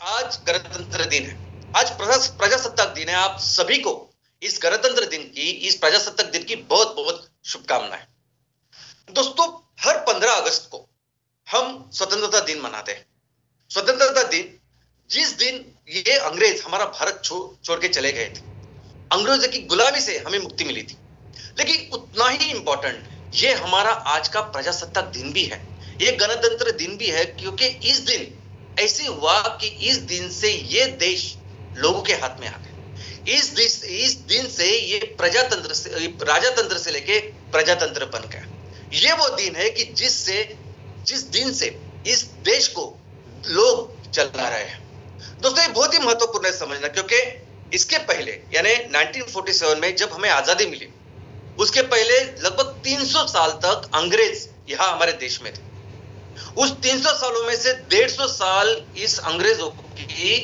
आज गणतंत्र दिन है। आज प्रजासत्ताक दिन है। आप सभी को इस गणतंत्र दिन की, इस प्रजासत्ताक दिन की बहुत बहुत शुभकामनाएं। दोस्तों, हर 15 अगस्त को हम स्वतंत्रता दिन मनाते हैं। स्वतंत्रता दिन, जिस दिन ये अंग्रेज हमारा भारत छोड़ के चले गए थे, अंग्रेजों की गुलामी से हमें मुक्ति मिली थी। लेकिन उतना ही इंपॉर्टेंट ये हमारा आज का प्रजासत्ताक दिन भी है, ये गणतंत्र दिन भी है, क्योंकि इस दिन ऐसे हुआ कि इस दिन से ये देश लोगों के हाथ में आ गए। इस दिन से ये प्रजातंत्र से, राजातंत्र से लेके प्रजातंत्र बन गया। ये वो दिन है कि जिस दिन से इस देश को लोग चला रहे हैं। दोस्तों, ये बहुत ही महत्वपूर्ण है समझना, क्योंकि इसके पहले यानी 1947 में जब हमें आजादी मिली, उसके पहले लगभग 300 साल तक अंग्रेज यहां हमारे देश में थे। उस 300 सालों में से 150 साल इस अंग्रेजों की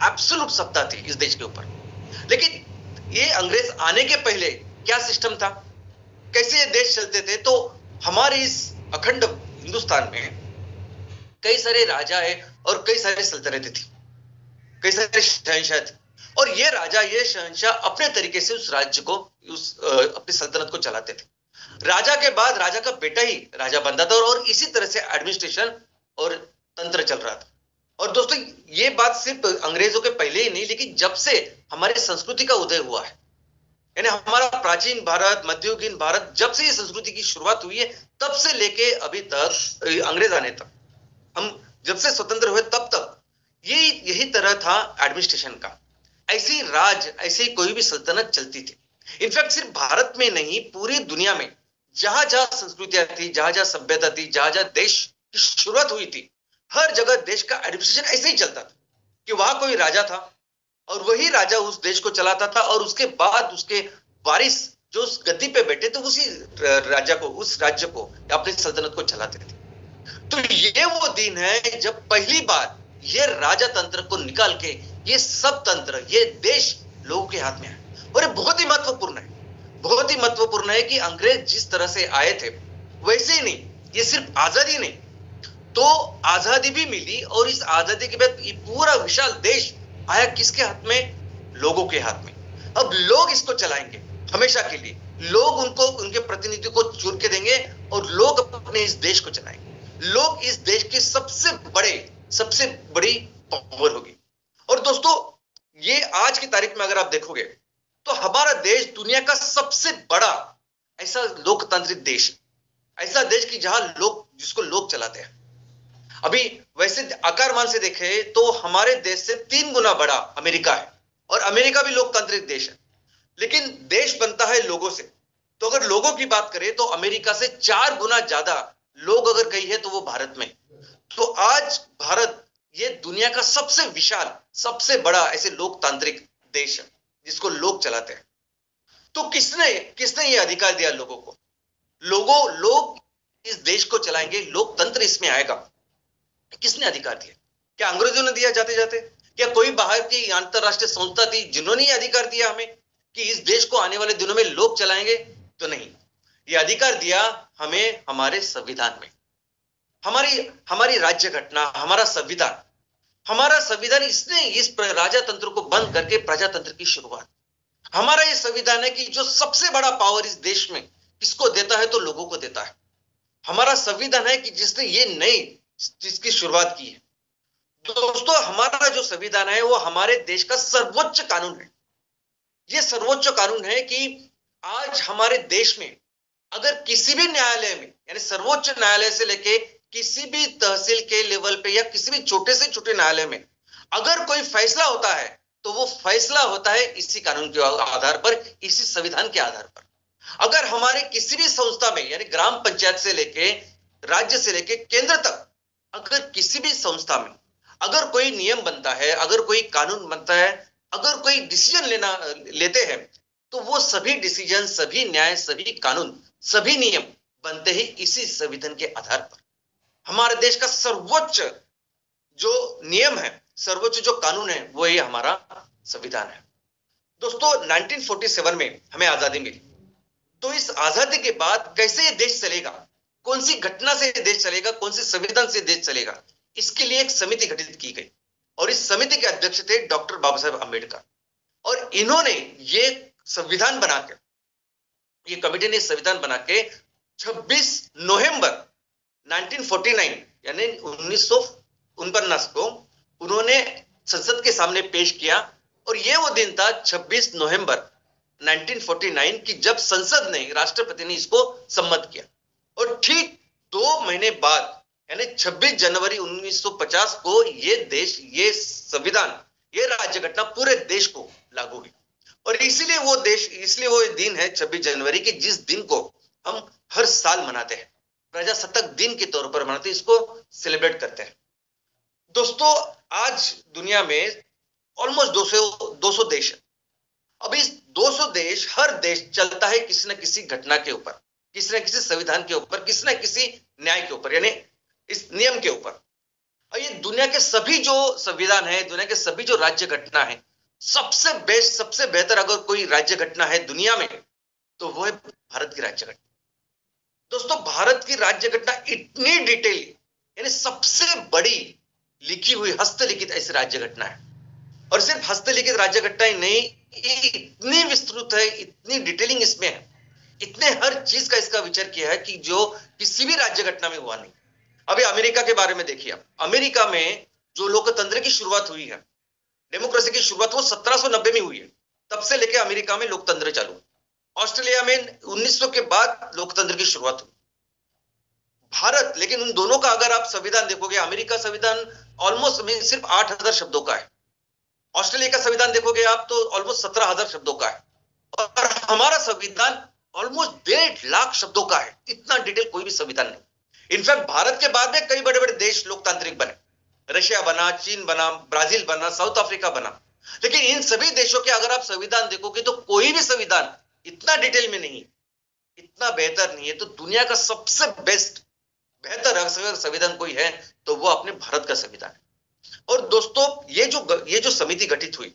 एब्सोल्यूट सत्ता थी इस देश के ऊपर। लेकिन ये अंग्रेज आने के पहले क्या सिस्टम था, कैसे ये देश चलते थे? तो हमारे इस अखंड हिंदुस्तान में कई सारे राजा है और कई सारे सल्तनतें थी, कई सारे शहंशाह थे, और ये राजा, ये शहंशाह अपने तरीके से उस राज्य को, अपनी सल्तनत को चलाते थे। राजा के बाद राजा का बेटा ही राजा बनता था, और इसी तरह से एडमिनिस्ट्रेशन और तंत्र चल रहा था। और दोस्तों, ये बात सिर्फ अंग्रेजों के पहले ही नहीं, लेकिन जब से हमारी संस्कृति का उदय हुआ है, यानी हमारा प्राचीन भारत, मध्ययुगीन भारत, जब से ये संस्कृति की शुरुआत हुई है, तब से लेके अभी तक, अंग्रेज आने तक, हम जब से स्वतंत्र हुए तब तक यही तरह था एडमिनिस्ट्रेशन का। ऐसी राज, ऐसी कोई भी सल्तनत चलती थी। इनफैक्ट सिर्फ भारत में नहीं, पूरी दुनिया में जहां जहां संस्कृतियां थी, जहां जहां सभ्यता थी, जहां जहां देश की शुरुआत हुई थी, हर जगह देश का एडमिनिस्ट्रेशन ऐसे ही चलता था कि वहां कोई राजा था और वही राजा उस देश को चलाता था, और उसके बाद उसके वारिस जो उस गद्दी पे बैठे थे, उसी राजा को, उस राज्य को, अपनी सल्तनत को चलाते थे। तो ये वो दिन है जब पहली बार ये राजा तंत्र को निकाल के ये सब तंत्र, ये देश लोगों के हाथ में है। और ये बहुत ही महत्वपूर्ण है, बहुत ही महत्वपूर्ण है कि अंग्रेज जिस तरह से आए थे वैसे ही नहीं, ये सिर्फ आजादी नहीं, तो आजादी भी मिली, और इस आजादी के बाद ये पूरा विशाल देश आया किसके हाथ में? लोगों के हाथ में। अब लोग इसको चलाएंगे हमेशा के लिए, लोग उनको, उनके प्रतिनिधि को चुन के देंगे, और लोग अपने इस देश को चलाएंगे। लोग इस देश की सबसे बड़ी पावर होगी। और दोस्तों, ये आज की तारीख में अगर आप देखोगे तो हमारा देश दुनिया का सबसे बड़ा ऐसा लोकतांत्रिक देश है, ऐसा देश की जहां लोग, जिसको लोग चलाते हैं। अभी वैसे आकारमान से देखे तो हमारे देश से 3 गुना बड़ा अमेरिका है, और अमेरिका भी लोकतांत्रिक देश है, लेकिन देश बनता है लोगों से। तो अगर लोगों की बात करें तो अमेरिका से 4 गुना ज्यादा लोग अगर कही है तो वो भारत में। तो आज भारत ये दुनिया का सबसे विशाल, सबसे बड़ा ऐसे लोकतांत्रिक देश है जिसको लोग चलाते हैं। तो किसने ये अधिकार दिया लोगों को? लोग इस देश को चलाएंगे, लोकतंत्र इसमें आएगा। किसने अधिकार दिया? क्या अंग्रेजों ने दिया जाते जाते? क्या कोई बाहर की अंतरराष्ट्रीय संस्था थी जिन्होंने ये अधिकार दिया हमें कि इस देश को आने वाले दिनों में लोग चलाएंगे? तो नहीं, ये अधिकार दिया हमें हमारे संविधान में। हमारी राज्य घटना, हमारा संविधान इसने इस राजातंत्र को बंद करके प्रजातंत्र की शुरुआत। हमारा ये संविधान है कि जो सबसे बड़ा पावर इस देश में किसको देता है? तो लोगों को देता है। हमारा संविधान है कि जिसने ये नई चीज की शुरुआत की है। दोस्तों, हमारा जो संविधान है वो हमारे देश का सर्वोच्च कानून है। ये सर्वोच्च कानून है कि आज हमारे देश में अगर किसी भी न्यायालय में, यानी सर्वोच्च न्यायालय से लेके किसी भी तहसील के लेवल पे या किसी भी छोटे से छोटे न्यायालय में अगर कोई फैसला होता है तो वो फैसला होता है इसी कानून के आधार पर, इसी संविधान के आधार पर। अगर हमारे किसी भी संस्था में, यानी ग्राम पंचायत से लेके राज्य से लेके केंद्र तक, अगर किसी भी संस्था में अगर कोई नियम बनता है, अगर कोई कानून बनता है, अगर कोई डिसीजन लेते हैं, तो वो सभी डिसीजन, सभी न्याय, सभी कानून, सभी नियम बनते ही इसी संविधान के आधार पर। हमारे देश का सर्वोच्च जो नियम है, सर्वोच्च जो कानून है, वो ये हमारा संविधान है। दोस्तों, 1947 में हमें आजादी मिली, तो इस आजादी के बाद कैसे ये देश चलेगा, कौन सी घटना से देश चलेगा, कौन से संविधान से देश चलेगा, इसके लिए एक समिति गठित की गई। और इस समिति के अध्यक्ष थे डॉक्टर बाबा साहेब अम्बेडकर। और इन्होंने ये संविधान बना के, ये कमेटी ने संविधान बना के 26 नवंबर 1949 यानी 1949 को उन्होंने संसद के सामने पेश किया। और ये वो दिन था 26 नवंबर 1949 की जब संसद ने, राष्ट्रपति ने इसको सम्मत किया। और ठीक 2 महीने बाद यानी 26 जनवरी 1950 को ये देश, ये संविधान, ये राज्य घटना पूरे देश को लागू हुई। और इसलिए वो दिन है 26 जनवरी की, जिस दिन को हम हर साल मनाते हैं, प्रजासत्ताक दिन के तौर पर मनाते हैं, इसको सेलिब्रेट करते हैं। दोस्तों, आज दुनिया में ऑलमोस्ट 200 देश है। अब इस 200 देश, हर देश चलता है किसी न किसी घटना के ऊपर, किसी न किसी संविधान के ऊपर, किसी न किसी न्याय के ऊपर, यानी इस नियम के ऊपर। और ये दुनिया के सभी जो संविधान है, दुनिया के सभी जो राज्य घटना है, सबसे बेस्ट, सबसे बेहतर अगर कोई राज्य घटना है दुनिया में, तो वो है भारत की राज्य घटना। दोस्तों, भारत की राज्य घटना इतनी डिटेल, यानी सबसे बड़ी लिखी हुई हस्तलिखित ऐसी राज्य घटना है। और सिर्फ हस्तलिखित राज्य घटना ही नहीं, इतनी विस्तृत है, इतनी डिटेलिंग इसमें है, इतने हर चीज का इसका विचार किया है कि जो किसी भी राज्य घटना में हुआ नहीं। अभी अमेरिका के बारे में देखिए। अमेरिका में जो लोकतंत्र की शुरुआत हुई है, डेमोक्रेसी की शुरुआत, वो 1790 में हुई है। तब से लेकर अमेरिका में लोकतंत्र चालू। ऑस्ट्रेलिया में 1900 के बाद लोकतंत्र की शुरुआत हुई। भारत, लेकिन उन दोनों का अगर आप संविधान देखोगे, अमेरिका संविधान ऑलमोस्ट सिर्फ 8000 शब्दों का है। ऑस्ट्रेलिया का संविधान देखोगे आप तो ऑलमोस्ट 17000 शब्दों का है। और हमारा संविधान ऑलमोस्ट 1.5 लाख शब्दों का है। इतना डिटेल कोई भी संविधान नहीं। इनफैक्ट भारत के बाद में कई बड़े बड़े देश लोकतांत्रिक बने, रशिया बना, चीन बना, ब्राजील बना, साउथ अफ्रीका बना। लेकिन इन सभी देशों के अगर आप संविधान देखोगे तो कोई भी संविधान इतना डिटेल में नहीं, इतना बेहतर नहीं है। तो दुनिया का सबसे बेस्ट, बेहतर अगर संविधान कोई है तो वो अपने भारत का संविधान है। और दोस्तों, ये जो समिति गठित हुई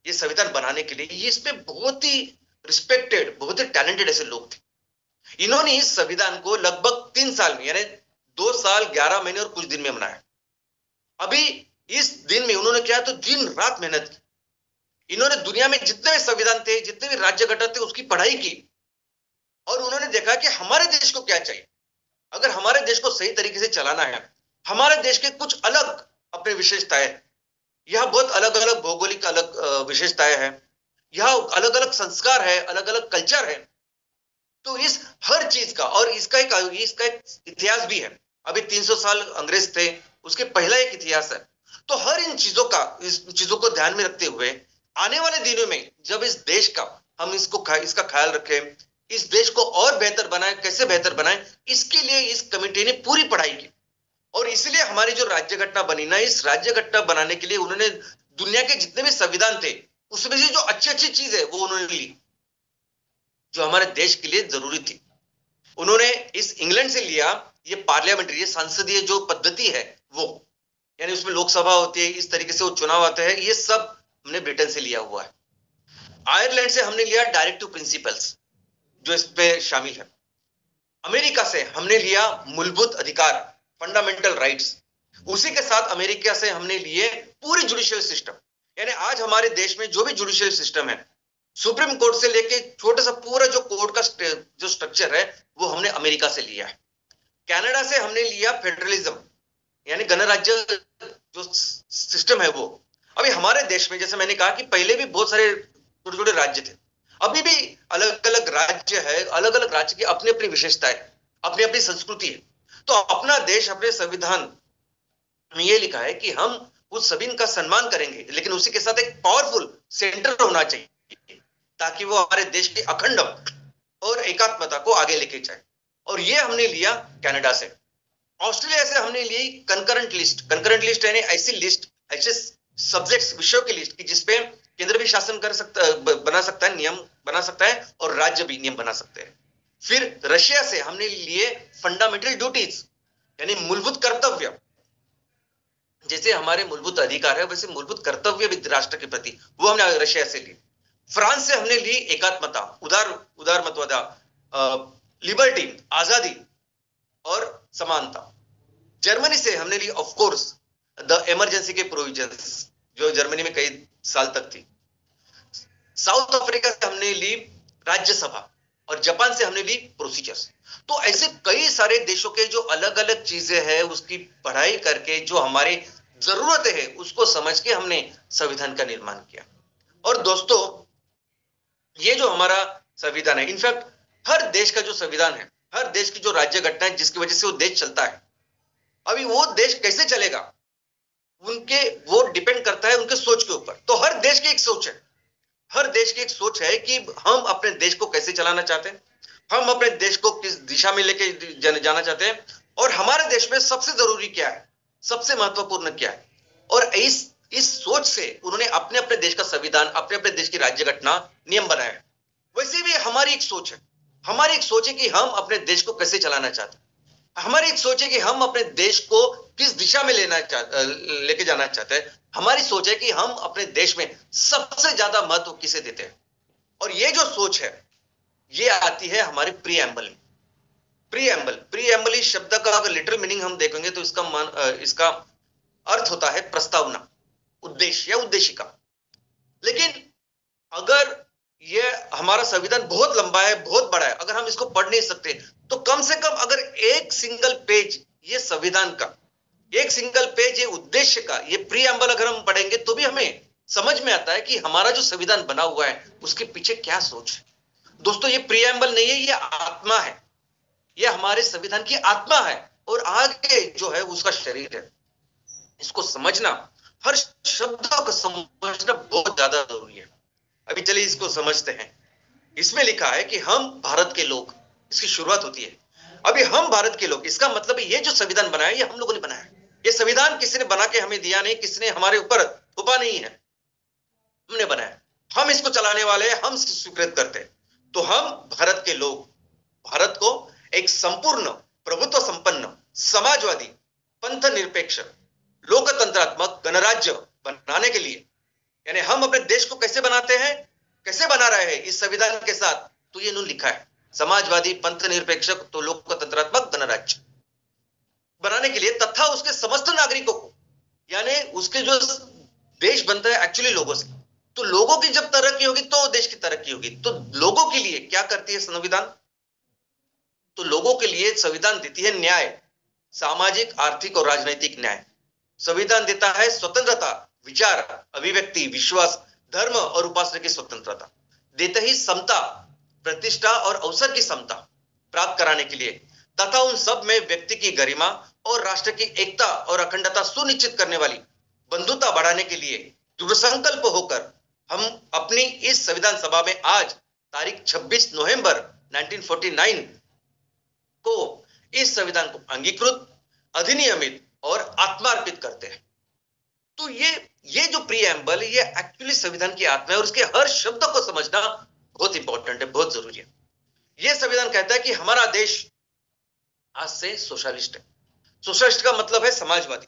ये संविधान बनाने के लिए, ये इसमें बहुत ही रिस्पेक्टेड, बहुत ही टैलेंटेड ऐसे लोग थे। इन्होंने इस संविधान को लगभग 3 साल में, यानी 2 साल 11 महीने और कुछ दिन में बनाया। अभी इस दिन में उन्होंने क्या, तो दिन रात मेहनत की। इन्होंने दुनिया में जितने भी संविधान थे, जितने भी राज्य घटना थे, उसकी पढ़ाई की। और उन्होंने देखा कि हमारे देश को क्या चाहिए। अगर हमारे देश को सही तरीके से चलाना है, हमारे देश के कुछ अलग अपनी विशेषताएं, यह बहुत अलग अलग भौगोलिक अलग विशेषताएं हैं, यह अलग अलग संस्कार है, अलग अलग कल्चर है। तो इस हर चीज का, और इसका एक इतिहास भी है। अभी 300 साल अंग्रेज थे, उसके पहला एक इतिहास है। तो हर इन चीजों को ध्यान में रखते हुए आने वाले दिनों में जब इस देश का हम इसका ख्याल रखें, इस देश को और बेहतर बनाए, कैसे बेहतर बनाए, इसके लिए इस कमेटी ने पूरी पढ़ाई की। और इसलिए हमारी जो राज्य घटना बनी ना, इस राज्य घटना बनाने के लिए उन्होंने दुनिया के जितने भी संविधान थे उसमें से जो अच्छी अच्छी चीज है वो उन्होंने ली, जो हमारे देश के लिए जरूरी थी। उन्होंने इस इंग्लैंड से लिया, ये पार्लियामेंट्री, ये संसदीय जो पद्धति है वो, यानी उसमें लोकसभा होती है, इस तरीके से वो चुनाव आते हैं, ये सब हमने ब्रिटेन से लिया हुआ है। आयरलैंड से हमने लिया डायरेक्टिव प्रिंसिपल्स, जो इस पे शामिल है। अमेरिका से हमने लिया मूलभूत अधिकार, फंडामेंटल राइट्स। उसी के साथ अमेरिका से हमने लिए पूरी जुडिशियल सिस्टम, यानी आज हमारे देश में जो भी जुडिशियल सिस्टम है, सुप्रीम कोर्ट से लेके छोटा सा पूरा जो कोर्ट का जो स्ट्रक्चर है, वो हमने अमेरिका से लिया है। कनाडा से हमने लिया फेडरलिज्म, यानी गणराज्य जो सिस्टम है वो। अभी हमारे देश में, जैसे मैंने कहा कि पहले भी बहुत सारे छोटे छोटे राज्य थे, अभी भी अलग अलग राज्य है, अलग अलग राज्य की अपनी अपनी विशेषताएं, अपनी अपनी संस्कृति है। तो अपना देश अपने संविधान में ये लिखा है कि हम उस सभी का सम्मान करेंगे, लेकिन उसी के साथ एक पावरफुल सेंटर होना चाहिए ताकि वो हमारे देश की अखंडता और एकात्मता को आगे लेके जाए। और ये हमने लिया कनाडा से। ऑस्ट्रेलिया से हमने ली कंकरेंट लिस्ट यानी ऐसी लिस्ट, ऐसे सब्जेक्ट्स, विषयों की लिस्ट की जिसपे केंद्र भी शासन बना सकता है, नियम बना सकता है, और राज्य भी नियम बना सकते हैं। फिर रशिया से हमने लिए फंडामेंटल ड्यूटीज, यानी मूलभूत कर्तव्य। जैसे हमारे मूलभूत अधिकार है वैसे मूलभूत कर्तव्य भी राष्ट्र के प्रति, वो हमने रशिया से ली। फ्रांस से हमने ली एकात्मता, उदारमतवाद, लिबर्टी, आजादी और समानता। जर्मनी से हमने ली ऑफ कोर्स द इमरजेंसी के प्रोविजंस जो जर्मनी में कई साल तक थी। साउथ अफ्रीका से हमने ली राज्यसभा और जापान से हमने ली प्रोसीजर्स। तो ऐसे कई सारे देशों के जो अलग अलग चीजें हैं उसकी पढ़ाई करके जो हमारी जरूरतें हैं उसको समझ के हमने संविधान का निर्माण किया। और दोस्तों ये जो हमारा संविधान है, इनफैक्ट हर देश का जो संविधान है, हर देश की जो राज्य घटना है जिसकी वजह से वो देश चलता है, अभी वो देश कैसे चलेगा उनके वो डिपेंड करता है उनके सोच के ऊपर। तो हर देश की एक सोच है, हर देश की एक सोच है कि हम अपने देश को कैसे चलाना चाहते हैं, हम अपने देश को किस दिशा में लेके जाना चाहते हैं, और हमारे देश में सबसे जरूरी क्या है, सबसे महत्वपूर्ण क्या है। और इस सोच से उन्होंने अपने अपने देश का संविधान, अपने अपने देश की राज्य घटना, नियम बनाए। वैसे भी हमारी एक सोच है, हमारी एक सोच है कि हम अपने देश को कैसे चलाना चाहते हैं, हमारी एक सोच है कि हम अपने देश को किस दिशा में लेके जाना चाहते हैं। हमारी सोच है कि हम अपने देश में सबसे ज्यादा महत्व किसे देते हैं। और ये जो सोच है ये आती है हमारे प्रीएम्बल में। प्रीएम्बल इस शब्द का अगर लिटरल मीनिंग हम देखेंगे तो इसका अर्थ होता है प्रस्तावना, उद्देश्य या उद्देशिका। लेकिन अगर ये हमारा संविधान बहुत लंबा है, बहुत बड़ा है, अगर हम इसको पढ़ नहीं सकते तो कम से कम अगर एक सिंगल पेज ये संविधान का, एक सिंगल पेज ये उद्देश्य का, ये प्रीएम्बल अगर हम पढ़ेंगे तो भी हमें समझ में आता है कि हमारा जो संविधान बना हुआ है उसके पीछे क्या सोच है। दोस्तों ये प्रीएम्बल नहीं है, ये आत्मा है, ये हमारे संविधान की आत्मा है और आगे जो है उसका शरीर है। इसको समझना, हर शब्द को समझना बहुत ज्यादा जरूरी है। अभी चलिए इसको समझते हैं। इसमें लिखा है कि हम भारत के लोग, इसकी शुरुआत होती है अभी हम भारत के लोग, इसका मतलब ये जो संविधान बनाया ये हम लोगों ने बनाया। ये संविधान किसी ने बना के हमें दिया नहीं, किसी ने हमारे ऊपर थोपा नहीं है, हमने बनाया। हम इसको चलाने वाले हैं, हम स्वीकृत करते हैं। तो हम भारत के लोग भारत को एक संपूर्ण प्रभुत्व संपन्न समाजवादी पंथ निरपेक्ष लोकतंत्रात्मक गणराज्य बनाने के लिए, यानी हम अपने देश को कैसे बनाते हैं, कैसे बना रहे हैं इस संविधान के साथ, तो ये इन्होंने लिखा है समाजवादी पंथ निरपेक्ष तो लोकतंत्रात्मक गणराज्य बनाने के लिए, तथा उसके समस्त नागरिकों को, यानी उसके जो देश बनता है एक्चुअली लोगों से, तो लोगों की जब तरक्की होगी तो देश की तरक्की होगी। तो लोगों के लिए क्या करती है संविधान, तो लोगों के लिए संविधान देती है न्याय, सामाजिक आर्थिक और राजनीतिक न्याय। संविधान देता है स्वतंत्रता, विचार अभिव्यक्ति विश्वास धर्म और उपासना की स्वतंत्रता, देते ही समता प्रतिष्ठा और अवसर की समता प्राप्त कराने के लिए, तथा उन सब में व्यक्ति की गरिमा और राष्ट्र की एकता और अखंडता सुनिश्चित करने वाली बंधुता बढ़ाने के लिए दृढ़ संकल्प होकर हम अपनी इस संविधान सभा में आज तारीख 26 नवंबर 1949 को इस संविधान को अंगीकृत, अधिनियमित और आत्मार्पित करते हैं। तो ये जो प्रीएम्बल ये एक्चुअली संविधान की आत्मा है और उसके हर शब्द को समझना बहुत इंपॉर्टेंट है, बहुत जरूरी है। यह संविधान कहता है कि हमारा देश आज से सोशलिस्ट है। सोशलिस्ट का मतलब है समाजवादी।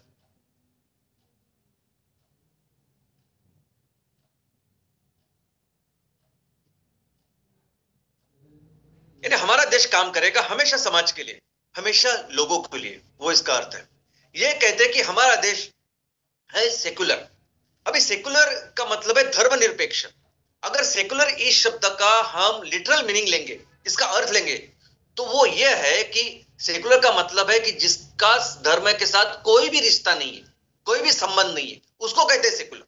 यानी हमारा देश काम करेगा हमेशा समाज के लिए, हमेशा लोगों के लिए, वो इसका अर्थ है। यह कहते हैं कि हमारा देश है सेकुलर। अभी सेकुलर का मतलब है धर्मनिरपेक्ष। अगर सेकुलर इस शब्द का हम लिटरल मीनिंग लेंगे, इसका अर्थ लेंगे, तो वो ये है कि सेकुलर का मतलब है कि जिसका धर्म के साथ कोई भी रिश्ता नहीं है, कोई भी संबंध नहीं है, उसको कहते हैं सेकुलर।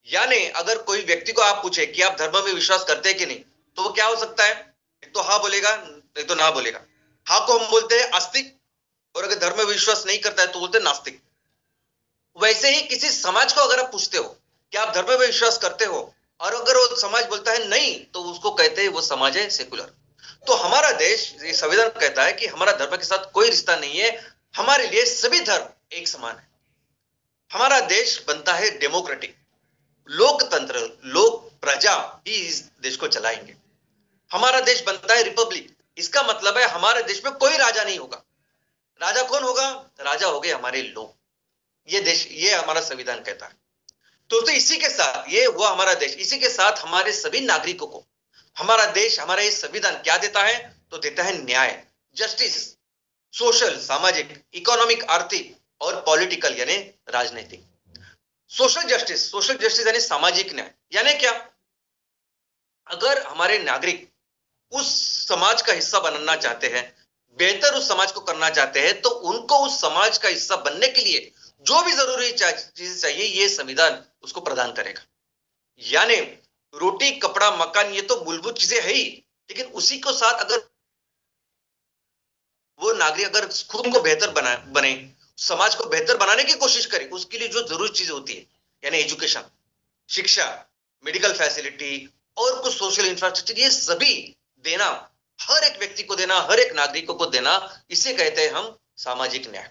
यानी अगर कोई व्यक्ति को आप पूछे कि आप धर्म में विश्वास करते हैं कि नहीं, तो वो क्या हो सकता है, एक तो हाँ बोलेगा, नहीं तो ना बोलेगा। हाँ को हम बोलते हैं आस्तिक, और अगर धर्म में विश्वास नहीं करता है तो बोलते हैं नास्तिक। वैसे ही किसी समाज को अगर आप पूछते हो कि आप धर्म में विश्वास करते हो, और अगर वो समाज बोलता है नहीं, तो उसको कहते हैं वो समाज है सेकुलर। तो हमारा देश, ये संविधान कहता है कि हमारा धर्म के साथ कोई रिश्ता नहीं है, हमारे लिए सभी धर्म एक समान है। हमारा देश बनता है डेमोक्रेटिक, लोकतंत्र, लोक प्रजा ही इस देश को चलाएंगे। हमारा देश बनता है रिपब्लिक, इसका मतलब है हमारे देश में कोई राजा नहीं होगा। राजा कौन होगा, राजा हो गए हमारे लोग। ये देश, ये हमारा संविधान कहता है। तो इसी के साथ ये हुआ हमारा देश, इसी के साथ हमारे सभी नागरिकों को हमारा देश, हमारा ये संविधान क्या देता है, तो देता है न्याय, जस्टिस, सोशल सामाजिक, इकोनॉमिक आर्थिक और पॉलिटिकल यानी राजनीतिक। सोशल जस्टिस यानी सामाजिक न्याय, यानी क्या? अगर हमारे नागरिक उस समाज का हिस्सा बनना चाहते हैं, बेहतर उस समाज को करना चाहते हैं, तो उनको उस समाज का हिस्सा बनने के लिए जो भी जरूरी चीज चाहिए, ये संविधान उसको प्रदान करेगा। यानी रोटी, कपड़ा, मकान, ये तो मूलभूत चीजें है ही, लेकिन उसी को साथ अगर वो नागरिक अगर खुद को बेहतर बने, समाज को बेहतर बनाने की कोशिश करे, उसके लिए जो जरूरी चीजें होती है, यानी एजुकेशन, शिक्षा, मेडिकल फैसिलिटी और कुछ सोशल इंफ्रास्ट्रक्चर, ये सभी देना, हर एक व्यक्ति को देना, हर एक नागरिकों को देना, इसे कहते हैं हम सामाजिक न्याय।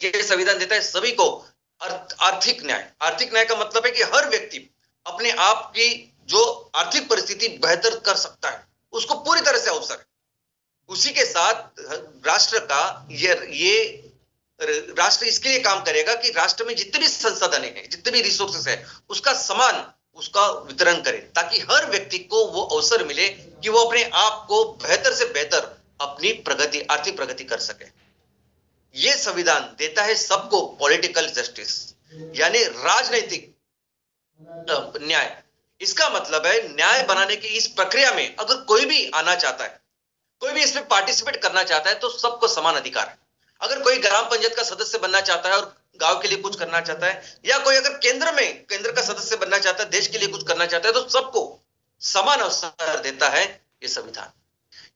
ये संविधान देता है सभी को आर्थिक न्याय। आर्थिक न्याय का मतलब है कि हर व्यक्ति अपने आप की जो आर्थिक परिस्थिति बेहतर कर सकता है, उसको पूरी तरह से अवसर है। उसी के साथ राष्ट्र का ये राष्ट्र इसके लिए काम करेगा कि राष्ट्र में जितने भी संसाधन है, जितने भी रिसोर्सेस है, उसका समान उसका वितरण करे, ताकि हर व्यक्ति को वो अवसर मिले कि वो अपने आप को बेहतर से बेहतर अपनी प्रगति, आर्थिक प्रगति कर सके। ये संविधान देता है सबको पॉलिटिकल जस्टिस, यानी राजनीतिक न्याय। इसका मतलब है न्याय बनाने की इस प्रक्रिया में अगर कोई भी आना चाहता है, कोई भी इसमें पार्टिसिपेट करना चाहता है, तो सबको समान अधिकार है। अगर कोई ग्राम पंचायत का सदस्य बनना चाहता है और गांव के लिए कुछ करना चाहता है, या कोई अगर केंद्र का सदस्य बनना चाहता है, देश के लिए कुछ करना चाहता है, तो सबको समान अवसर देता है ये संविधान।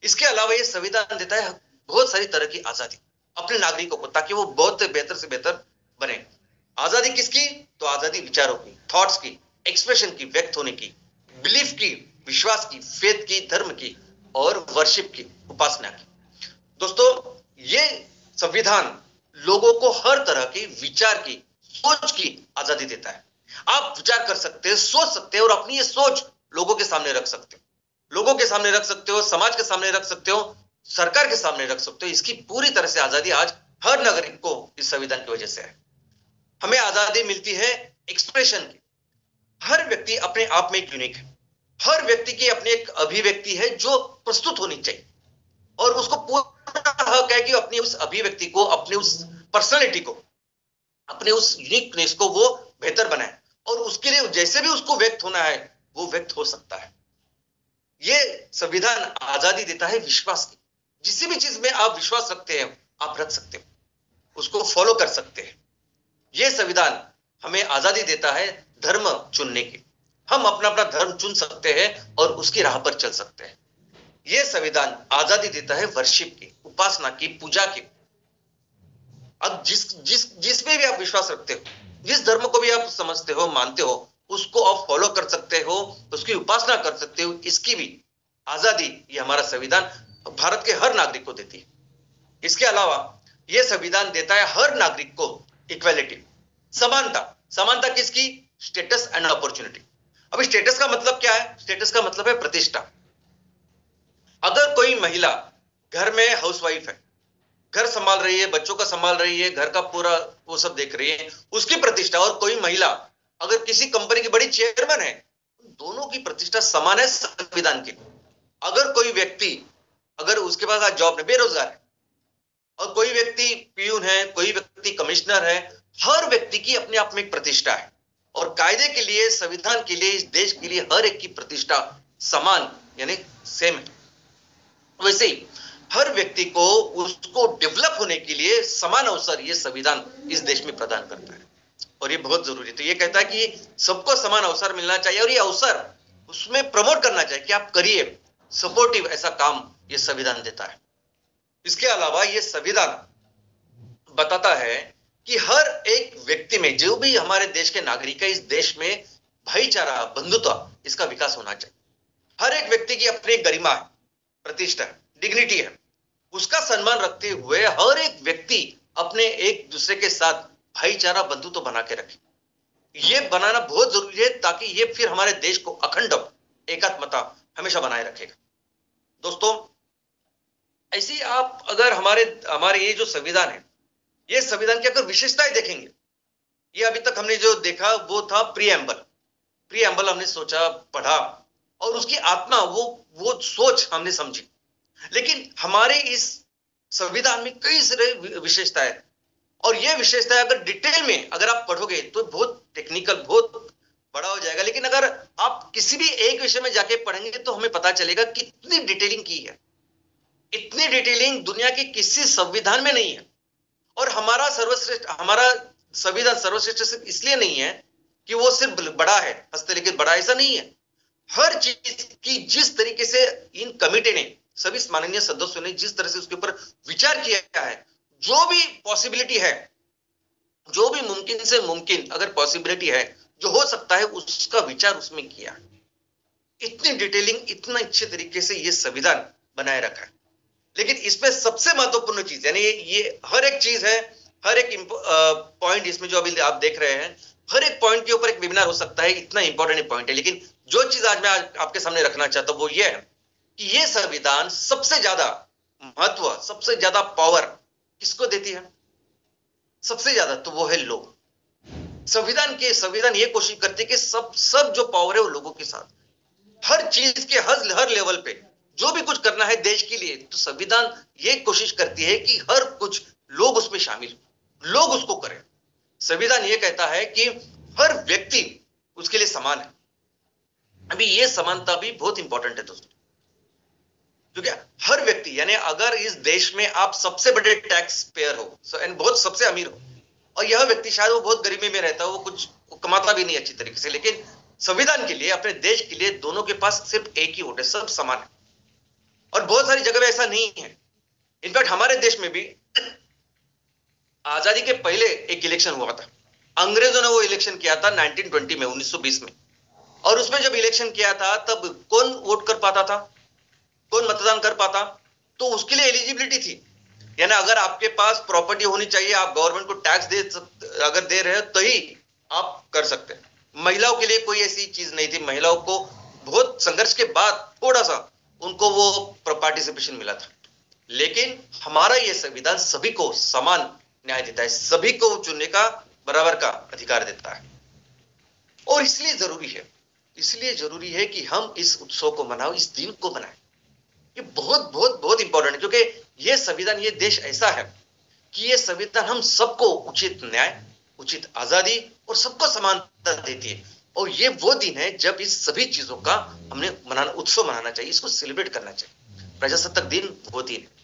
इसके अलावा ये संविधान देता है बहुत सारी तरह की आजादी अपने नागरिकों को, ताकि वो बहुत बेहतर से बेहतर बने। आजादी किसकी? तो आजादी विचारों की, थॉट्स की, एक्सप्रेशन की, व्यक्त होने की, बिलीफ की, विश्वास की, फेथ की, धर्म की और वर्शिप की, उपासना की। दोस्तों, ये संविधान लोगों को हर तरह की विचार की, सोच की आजादी देता है। आप विचार कर सकते हैं, सोच सकते हैं और अपनी ये सोच लोगों के सामने रख सकते हो। लोगों के सामने रख सकते हो, समाज के सामने रख सकते हो, सरकार के सामने रख सकते हो। इसकी पूरी तरह से आजादी आज हर नागरिक को इस संविधान की वजह से है। हमें आजादी मिलती है एक्सप्रेशन की। हर व्यक्ति अपने आप में एक यूनिक है। हर व्यक्ति की अपनी एक अभिव्यक्ति है जो प्रस्तुत होनी चाहिए, और उसको पूरा हक है कि अपनी उस अभिव्यक्ति को, अपनी उस पर्सनालिटी को, अपने उस यूनिकनेस को वो बेहतर बनाए, और उसके लिए जैसे भी उसको व्यक्त होना है वो व्यक्त हो सकता है। ये संविधान आजादी देता है विश्वास की। जिस भी चीज में आप विश्वास रखते हैं, आप रख सकते हो, उसको फॉलो कर सकते हैं। ये संविधान हमें आजादी देता है धर्म चुनने की। हम अपना अपना धर्म चुन सकते हैं और उसकी राह पर चल सकते हैं। यह संविधान आजादी देता है वर्शिप की, उपासना की, पूजा की। अब जिसमें भी आप विश्वास रखते हो, जिस धर्म को भी आप समझते हो, मानते हो, उसको आप फॉलो कर सकते हो, उसकी उपासना कर सकते हो। इसकी भी आजादी ये हमारा संविधान भारत के हर नागरिक को देती है। इसके अलावा यह संविधान देता है हर नागरिक को इक्वालिटी, समानता। समानता किसकी? Status and opportunity. अब स्टेटस का मतलब क्या है? स्टेटस का मतलब है प्रतिष्ठा। अगर कोई महिला घर में हाउसवाइफ है, घर संभाल रही है, बच्चों का संभाल रही है, घर का पूरा वो सब देख रही है, उसकी प्रतिष्ठा, और कोई महिला अगर किसी कंपनी की बड़ी चेयरमैन है, दोनों की प्रतिष्ठा समान है संविधान की। अगर कोई व्यक्ति, अगर उसके पास आज जॉब नहीं, बेरोजगार है, और कोई व्यक्ति पियून है, कोई व्यक्ति कमिश्नर है, हर व्यक्ति की अपने आप में एक प्रतिष्ठा है, और कायदे के लिए, संविधान के लिए, इस देश के लिए हर एक की प्रतिष्ठा समान यानी सेम है। वैसे ही हर व्यक्ति को उसको डेवलप होने के लिए समान अवसर ये संविधान इस देश में प्रदान करता है, और ये बहुत जरूरी है। तो ये कहता है कि सबको समान अवसर मिलना चाहिए, और ये अवसर उसमें प्रमोट करना चाहिए कि आप करिए, सपोर्टिव ऐसा काम ये संविधान देता है। इसके अलावा ये संविधान बताता है कि हर एक व्यक्ति में, जो भी हमारे देश के नागरिक है, इस देश में भाईचारा, बंधुत्व, इसका विकास होना चाहिए। हर एक व्यक्ति की अपनी गरिमा है, प्रतिष्ठा है, डिग्निटी है, उसका सम्मान रखते हुए हर एक व्यक्ति अपने एक दूसरे के साथ भाईचारा, बंधुत्व बना के रखे। ये बनाना बहुत जरूरी है, ताकि ये फिर हमारे देश को अखंड एकात्मता हमेशा बनाए रखेगा। दोस्तों, ऐसी आप अगर हमारे ये जो संविधान है, ये संविधान की अगर विशेषताएं देखेंगे, ये अभी तक हमने जो देखा वो था प्रीएम्बल हमने सोचा, पढ़ा, और उसकी आत्मा, वो सोच हमने समझी। लेकिन हमारे इस संविधान में कई सारे विशेषताएं, और ये विशेषता अगर डिटेल में अगर आप पढ़ोगे तो बहुत टेक्निकल, बहुत बड़ा हो जाएगा। लेकिन अगर आप किसी भी एक विषय में जाके पढ़ेंगे तो हमें पता चलेगा कितनी डिटेलिंग की है। इतनी डिटेलिंग दुनिया के किसी संविधान में नहीं है। और हमारा संविधान सर्वश्रेष्ठ सिर्फ इसलिए नहीं है कि वो सिर्फ बड़ा है, हस्तलिखित बड़ा, ऐसा नहीं है। हर चीज की जिस तरीके से इन कमिटी ने, सभी माननीय सदस्यों ने जिस तरह से उसके ऊपर विचार किया है, जो भी पॉसिबिलिटी है, जो भी मुमकिन से मुमकिन अगर पॉसिबिलिटी है, जो हो सकता है, उसका विचार उसमें किया। इतनी डिटेलिंग, इतना अच्छे तरीके से ये संविधान बनाए रखा है। लेकिन इसमें सबसे महत्वपूर्ण चीज, यानी ये हर एक चीज है, हर एक पॉइंट इसमें जो अभी आप देख रहे हैं, हर एक पॉइंट के ऊपर एक वेबिनार हो सकता है, इतना इंपॉर्टेंट पॉइंट है। लेकिन जो चीज आज मैं आपके सामने रखना चाहता हूं वो ये है कि ये संविधान सबसे ज्यादा महत्व, सबसे ज्यादा पावर किसको देती है? सबसे ज्यादा तो वो है लोग। संविधान ये कोशिश करती है कि सब जो पावर है वो लोगों के साथ, हर चीज के हर लेवल पे जो भी कुछ करना है देश के लिए, तो संविधान ये कोशिश करती है कि हर कुछ लोग उसमें शामिल, लोग उसको करें। संविधान ये कहता है कि हर व्यक्ति उसके लिए समान है। अभी ये समानता भी बहुत इंपॉर्टेंट है दोस्तों, क्योंकि हर व्यक्ति, यानी अगर इस देश में आप सबसे बड़े टैक्स पेयर हो एंड बहुत सबसे अमीर हो, और यह व्यक्ति शायद वो बहुत गरीबी में रहता हो, वो कुछ कमाता भी नहीं अच्छी तरीके से, लेकिन संविधान के लिए, अपने देश के लिए दोनों के पास सिर्फ एक ही वोट है, सब समान है। और बहुत सारी जगह में ऐसा नहीं है। इनफैक्ट हमारे देश में भी आजादी के पहले एक इलेक्शन हुआ था, अंग्रेजों ने वो इलेक्शन किया था 1920 में, 1920 में। और उसमें जब इलेक्शन किया था तब कौन वोट कर पाता था, कौन मतदान कर पाता? तो उसके लिए एलिजिबिलिटी थी, यानी अगर आपके पास प्रॉपर्टी होनी चाहिए, आप गवर्नमेंट को टैक्स अगर दे रहे हो तो ही आप कर सकते हैं। महिलाओं के लिए कोई ऐसी चीज नहीं थी, महिलाओं को बहुत संघर्ष के बाद थोड़ा सा उनको वो पार्टिसिपेशन मिला था। लेकिन हमारा ये संविधान सभी को समान न्याय देता है, सभी को चुनने का बराबर का अधिकार देता है। और इसलिए जरूरी है कि हम इस उत्सव को मनाओ, इस दिन को मनाएं। ये बहुत बहुत बहुत इंपॉर्टेंट है, क्योंकि ये संविधान, ये देश ऐसा है कि ये संविधान हम सबको उचित न्याय, उचित आजादी और सबको समानता देती है। और ये वो दिन है जब इस सभी चीजों का हमने उत्सव मनाना चाहिए, इसको सेलिब्रेट करना चाहिए। प्रजासत्ताक दिन वो दिन है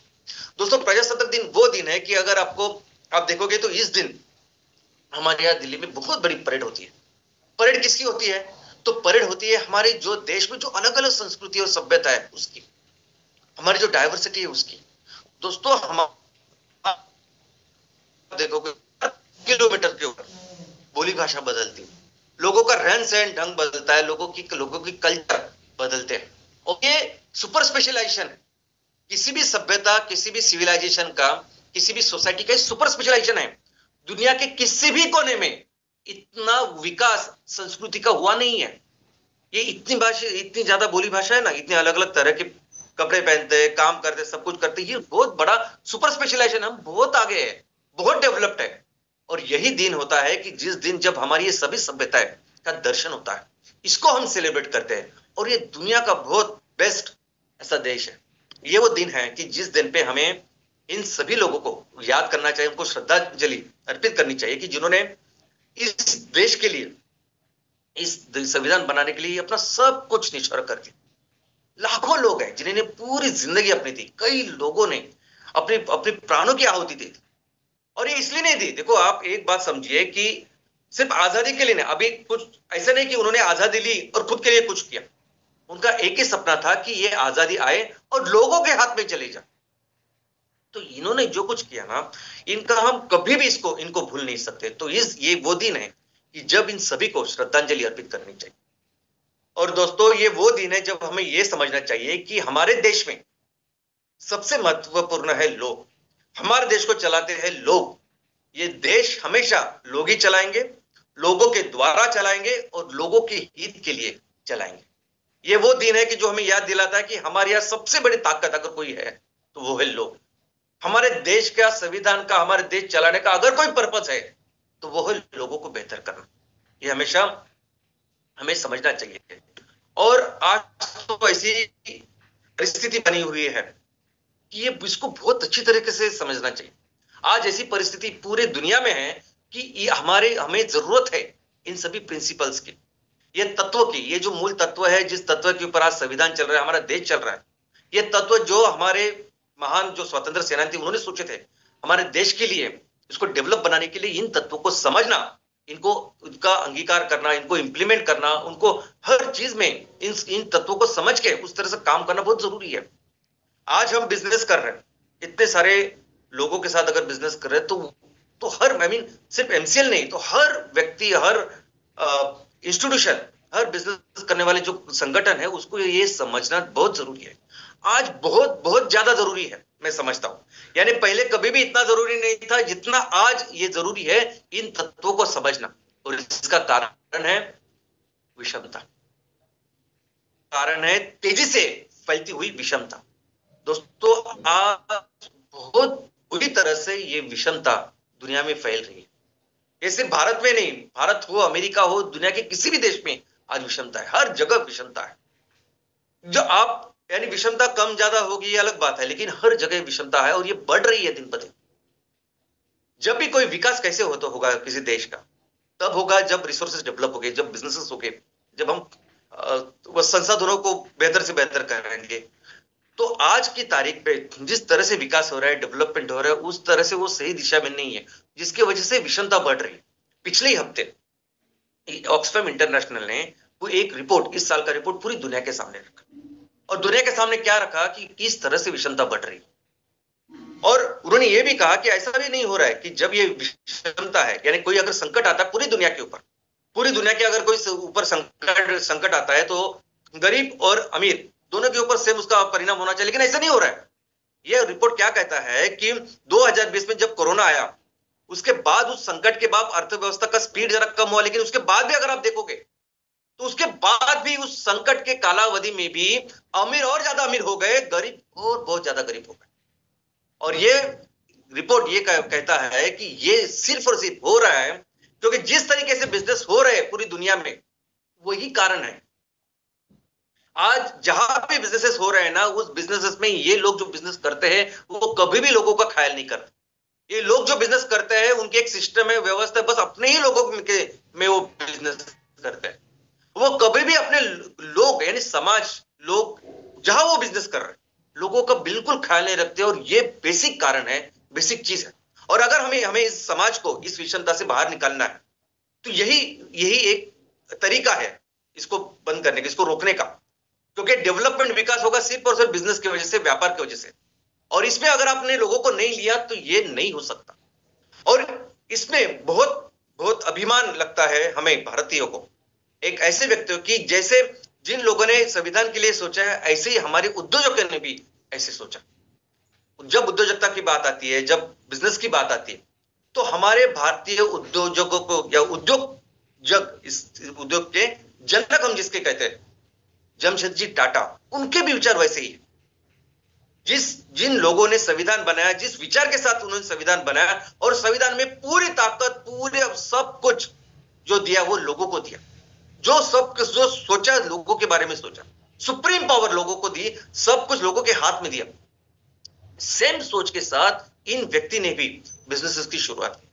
दोस्तों, प्रजासत्ताक दिन वो दिन है कि अगर आप देखोगे तो इस दिन हमारे यहाँ दिल्ली में बहुत बड़ी परेड होती है। परेड किसकी होती है? तो परेड होती है हमारे जो देश में जो अलग अलग संस्कृति और सभ्यता है उसकी, हमारी जो डाइवर्सिटी है उसकी। दोस्तों हम देखोगे किलोमीटर के ऊपर बोली भाषा बदलती है, लोगों का रहन सहन ढंग बदलता है, लोगों की कल्चर बदलते हैं। और ये सुपर स्पेशलाइजेशन है, किसी भी सभ्यता, किसी भी सिविलाइजेशन का, किसी भी सोसाइटी का सुपर स्पेशलाइजेशन है। दुनिया के किसी भी कोने में इतना विकास संस्कृति का हुआ नहीं है। ये इतनी ज्यादा बोली भाषा है ना, इतने अलग अलग तरह के कपड़े पहनते, काम करते, सब कुछ करते, ये बहुत बड़ा सुपर स्पेशलाइजेशन, हम बहुत आगे है, बहुत डेवलप्ड है। और यही दिन होता है कि जिस दिन जब हमारी ये सभी सभ्यताएं का दर्शन होता है, इसको हम सेलिब्रेट करते हैं। और ये दुनिया का बहुत बेस्ट ऐसा देश है। ये वो दिन है कि जिस दिन पे हमें इन सभी लोगों को याद करना चाहिए, उनको श्रद्धांजलि अर्पित करनी चाहिए कि जिन्होंने इस देश के लिए, इस संविधान बनाने के लिए अपना सब कुछ निछावर कर दिया। लाखों लोग हैं जिन्होंने पूरी जिंदगी अपनी दी, कई लोगों ने अपने अपने प्राणों की आहुति दे दी। और ये इसलिए नहीं दी, देखो आप एक बात समझिए कि सिर्फ आजादी के लिए नहीं, अभी कुछ ऐसा नहीं कि उन्होंने आजादी ली और खुद के लिए कुछ किया। उनका एक ही सपना था कि ये आजादी आए और लोगों के हाथ में चले जाए। तो इन्होंने जो कुछ किया ना, इनका हम कभी भी इनको भूल नहीं सकते। तो ये वो दिन है कि जब इन सभी को श्रद्धांजलि अर्पित करनी चाहिए। और दोस्तों ये वो दिन है जब हमें ये समझना चाहिए कि हमारे देश में सबसे महत्वपूर्ण है लोग। हमारे देश को चलाते हैं लोग। ये देश हमेशा लोग ही चलाएंगे, लोगों के द्वारा चलाएंगे और लोगों के हित के लिए चलाएंगे। ये वो दिन है कि जो हमें याद दिलाता है कि हमारे यहाँ सबसे बड़ी ताकत अगर कोई है तो वो है लोग। हमारे देश का, संविधान का, हमारे देश चलाने का अगर कोई पर्पस है तो वो है लोगों को बेहतर करना। ये हमेशा हमें समझना चाहिए। और आज तो ऐसी परिस्थिति बनी हुई है कि ये इसको बहुत अच्छी तरीके से समझना चाहिए। आज ऐसी परिस्थिति पूरे दुनिया में है कि ये हमें जरूरत है इन सभी प्रिंसिपल्स की, ये तत्व की, ये जो मूल तत्व है, जिस तत्व के ऊपर आज संविधान चल रहा है, हमारा देश चल रहा है, ये तत्व जो हमारे महान जो स्वतंत्र सेनानी थे उन्होंने सोचे थे हमारे देश के लिए, इसको डेवलप बनाने के लिए इन तत्वों को समझना, इनको उनका अंगीकार करना, इनको इंप्लीमेंट करना, उनको हर चीज में इन तत्वों को समझ के उस तरह से काम करना बहुत जरूरी है। आज हम बिजनेस कर रहे हैं, इतने सारे लोगों के साथ अगर बिजनेस कर रहे हैं तो हर सिर्फ एमसीएल नहीं, तो हर व्यक्ति, हर इंस्टीट्यूशन, हर बिजनेस करने वाले जो संगठन है उसको ये समझना बहुत जरूरी है। आज बहुत बहुत ज्यादा जरूरी है, मैं समझता हूं। यानी पहले कभी भी इतना जरूरी नहीं था जितना आज ये जरूरी है इन तत्वों को समझना। और इसका कारण है विषमता, कारण है तेजी से फैलती हुई विषमता। दोस्तों, आज बहुत बुरी तरह से ये विषमता दुनिया में फैल रही है। ये सिर्फ भारत में नहीं, भारत हो, अमेरिका हो, दुनिया के किसी भी देश में आज विषमता है, हर जगह विषमता है। जो आप यानी विषमता कम ज्यादा होगी ये अलग बात है, लेकिन हर जगह विषमता है और ये बढ़ रही है दिन ब दिन। जब भी कोई विकास कैसे होगा किसी देश का, तब होगा जब रिसोर्सेज डेवलप हो गए, जब बिजनेसेस हो गए, जब हम संसाधनों को बेहतर से बेहतर करेंगे। तो आज की तारीख पे जिस तरह से विकास हो रहा है, डेवलपमेंट हो रहा है, उस तरह से वो सही दिशा में नहीं है, जिसकी वजह से विषमता बढ़ रही है। पिछले ही हफ्ते ऑक्सफैम इंटरनेशनल ने वो एक रिपोर्ट, इस साल का रिपोर्ट पूरी दुनिया के सामने रखा, और दुनिया के सामने क्या रखा कि किस तरह से विषमता बढ़ रही है। और उन्होंने ये भी कहा कि ऐसा भी नहीं हो रहा है कि जब ये विषमता है, यानी कोई अगर संकट आता है पूरी दुनिया के ऊपर, पूरी दुनिया के अगर कोई ऊपर संकट आता है तो गरीब और अमीर दोनों के ऊपर सेम उसका परिणाम होना चाहिए, लेकिन ऐसा नहीं हो रहा है। यह रिपोर्ट क्या कहता है कि 2020 में जब कोरोना आया, उसके बाद, उस संकट के बाद अर्थव्यवस्था का स्पीड जरा कम हुआ, लेकिन उसके बाद भी अगर आप देखोगे तो उसके बाद भी उस संकट के कालावधि में भी अमीर और ज्यादा अमीर हो गए, गरीब और बहुत ज्यादा गरीब हो गए। और ये रिपोर्ट ये कहता है कि ये सिर्फ और सिर्फ हो रहा है क्योंकि जिस तरीके से बिजनेस हो रहे हैं पूरी दुनिया में, वही कारण है। आज जहां पे बिजनेसेस हो रहे हैं ना, उस बिजनेसेस में ये लोग जो बिजनेस करते हैं वो कभी भी लोगों का ख्याल नहीं करते। ये लोग जो बिजनेस करते हैं उनके एक सिस्टम है, व्यवस्था है, बस अपने ही लोगों में वो बिजनेस करते हैं। वो कभी भी अपने लोग यानी समाज, लोग जहां वो बिजनेस कर रहे हैं, लोगों का बिल्कुल ख्याल नहीं रखते। और ये बेसिक कारण है, बेसिक चीज है। और अगर हमें इस समाज को इस विषमता से बाहर निकालना है तो यही एक तरीका है इसको बंद करने का, इसको रोकने का। क्योंकि डेवलपमेंट, विकास होगा सिर्फ और सिर्फ बिजनेस की वजह से, व्यापार की वजह से। और इसमें अगर आपने लोगों को नहीं लिया तो ये नहीं हो सकता। और इसमें बहुत बहुत अभिमान लगता है हमें भारतीयों को, एक ऐसे व्यक्तियों की जैसे जिन लोगों ने संविधान के लिए सोचा है, ऐसे ही हमारे उद्योजकों ने भी ऐसे सोचा। जब उद्योजकता की बात आती है, जब बिजनेस की बात आती है, तो हमारे भारतीय उद्योजकों को, या इस उद्योग के जनक हम जिसके कहते हैं, जमशेदजी टाटा, उनके भी विचार वैसे ही है। जिन लोगों ने संविधान बनाया, जिस विचार के साथ उन्होंने संविधान बनाया, और संविधान में पूरी ताकत, पूरे सब कुछ जो दिया वो लोगों को दिया, जो सोचा लोगों के बारे में सोचा, सुप्रीम पावर लोगों को दी, सब कुछ लोगों के हाथ में दिया। सेम सोच के साथ इन व्यक्ति ने भी बिजनेसेस की शुरुआत की।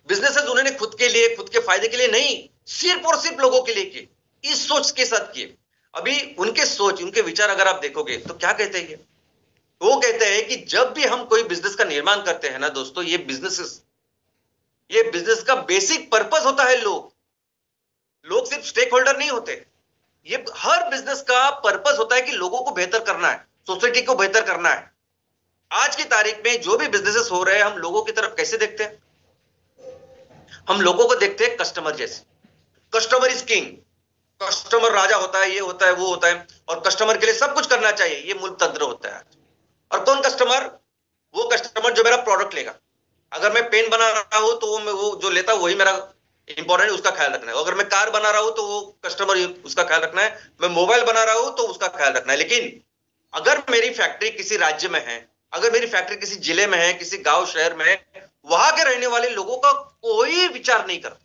बिजनेसेस उन्होंने खुद के लिए, खुद के फायदे के लिए नहीं, सिर्फ और सिर्फ लोगों के लिए किए, इस सोच के साथ किए। अभी उनके सोच, उनके विचार अगर आप देखोगे तो क्या कहते हैं, वो कहते हैं कि जब भी हम कोई बिजनेस का निर्माण करते हैं ना दोस्तों, ये बिजनेस का बेसिक पर्पस होता है लोग सिर्फ स्टेक होल्डर नहीं होते। ये हर बिजनेस का पर्पस होता है कि लोगों को बेहतर करना है, सोसाइटी को बेहतर करना है। आज की तारीख में जो भी बिजनेसेस हो रहे हैं, हम लोगों की तरफ कैसे देखते हैं? हम लोगों को देखते हैं कस्टमर जैसे। कस्टमर इज किंग, कस्टमर राजा होता है, ये होता है, वो होता है, और कस्टमर के लिए सब कुछ करना चाहिए, ये मूल तंत्र होता है। और कौन कस्टमर? वो कस्टमर जो मेरा प्रोडक्ट लेगा। अगर मैं पेन बना रहा हूं तो वो जो लेता है वही मेरा इंपॉर्टेंट, उसका ख्याल रखना है। अगर मैं कार बना रहा हूं तो वो कस्टमर, उसका ख्याल रखना है। मैं मोबाइल बना रहा हूं तो उसका ख्याल रखना है। लेकिन अगर मेरी फैक्ट्री किसी राज्य में है, अगर मेरी फैक्ट्री किसी जिले में है, किसी गांव शहर में है, वहां के रहने वाले लोगों का कोई विचार नहीं करता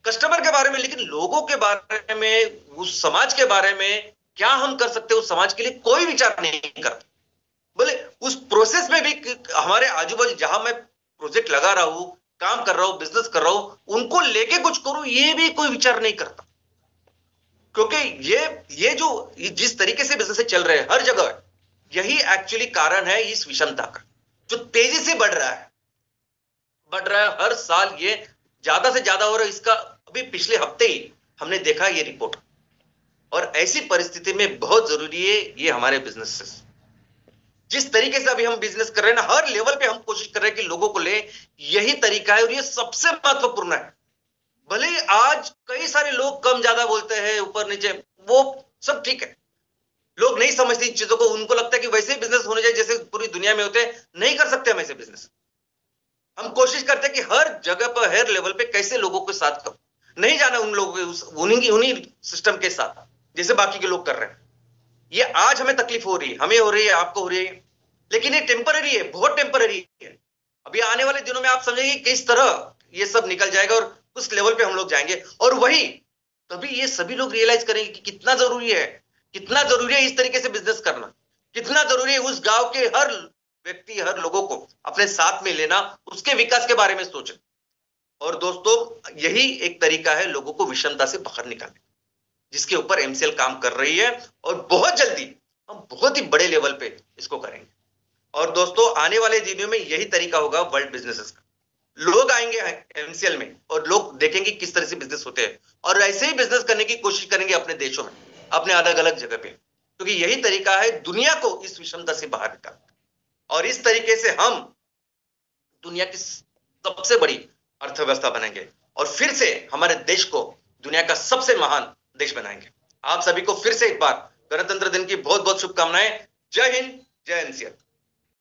कस्टमर के बारे में, लेकिन लोगों के बारे में, उस समाज के बारे में क्या हम कर सकते हैं उस समाज के लिए, कोई विचार नहीं करता। बोले उस प्रोसेस में भी हमारे आजू बाजू जहां मैं प्रोजेक्ट लगा रहा हूं, काम कर रहा हूं, बिजनेस कर रहा हूं, उनको लेके कुछ करूं, ये भी कोई विचार नहीं करता। क्योंकि ये जो जिस तरीके से बिजनेस चल रहे हैं हर जगह, यही एक्चुअली कारण है इस विषमता का, जो तेजी से बढ़ रहा है हर साल। ये ज्यादा से ज्यादा हो रहा है। इसका अभी पिछले हफ्ते ही हमने देखा ये रिपोर्ट। और ऐसी परिस्थिति में बहुत जरूरी है ये हमारे बिजनेस, जिस तरीके से अभी हम बिजनेस कर रहे हैं ना, हर लेवल पे हम कोशिश कर रहे हैं कि लोगों को ले, यही तरीका है और ये सबसे महत्वपूर्ण है। भले ही आज कई सारे लोग कम ज्यादा बोलते हैं, ऊपर नीचे, वो सब ठीक है। लोग नहीं समझते इन चीजों को, उनको लगता है कि वैसे ही बिजनेस होने चाहिए जैसे पूरी दुनिया में होते हैं। नहीं कर सकते हम ऐसे बिजनेस। हम कोशिश करते हैं कि हर जगह पर, हर लेवल पे कैसे लोगों के साथ करो, नहीं जाना उन लोगों के उन्हीं सिस्टम के साथ जैसे बाकी के लोग कर रहे हैं। ये आज हमें तकलीफ हो रही है, हमें हो रही है, आपको हो रही है, लेकिन ये टेम्पररी है, बहुत टेम्पररी है। अभी आने वाले दिनों में आप समझेंगे किस तरह ये सब निकल जाएगा और उस लेवल पे हम लोग जाएंगे। और वही तभी ये सभी लोग रियलाइज करेंगे कि कितना जरूरी है इस तरीके से बिजनेस करना, कितना जरूरी है उस गांव के हर व्यक्ति, हर लोगों को अपने साथ में लेना, उसके विकास के बारे में सोचना। और दोस्तों, यही एक तरीका है लोगों को विषमता से बाहर निकालने, जिसके ऊपर एमसीएल काम कर रही है। और बहुत जल्दी हम बहुत ही बड़े लेवल पे इसको करेंगे। और दोस्तों, आने वाले दिनों में यही तरीका होगा वर्ल्ड बिजनेसेस का। लोग आएंगे एमसीएल में और लोग देखेंगे किस तरह से बिजनेस होते हैं, और ऐसे ही बिजनेस करने की कोशिश करेंगे अपने देशों में, अपने अलग अलग जगह पे, क्योंकि यही तरीका है दुनिया को इस विषमता से बाहर निकालना। और इस तरीके से हम दुनिया की सबसे बड़ी अर्थव्यवस्था बनेंगे और फिर से हमारे देश को दुनिया का सबसे महान देश बनाएंगे। आप सभी को फिर से एक बार गणतंत्र दिन की बहुत बहुत शुभकामनाएं। जय हिंद, जय एनसीआर।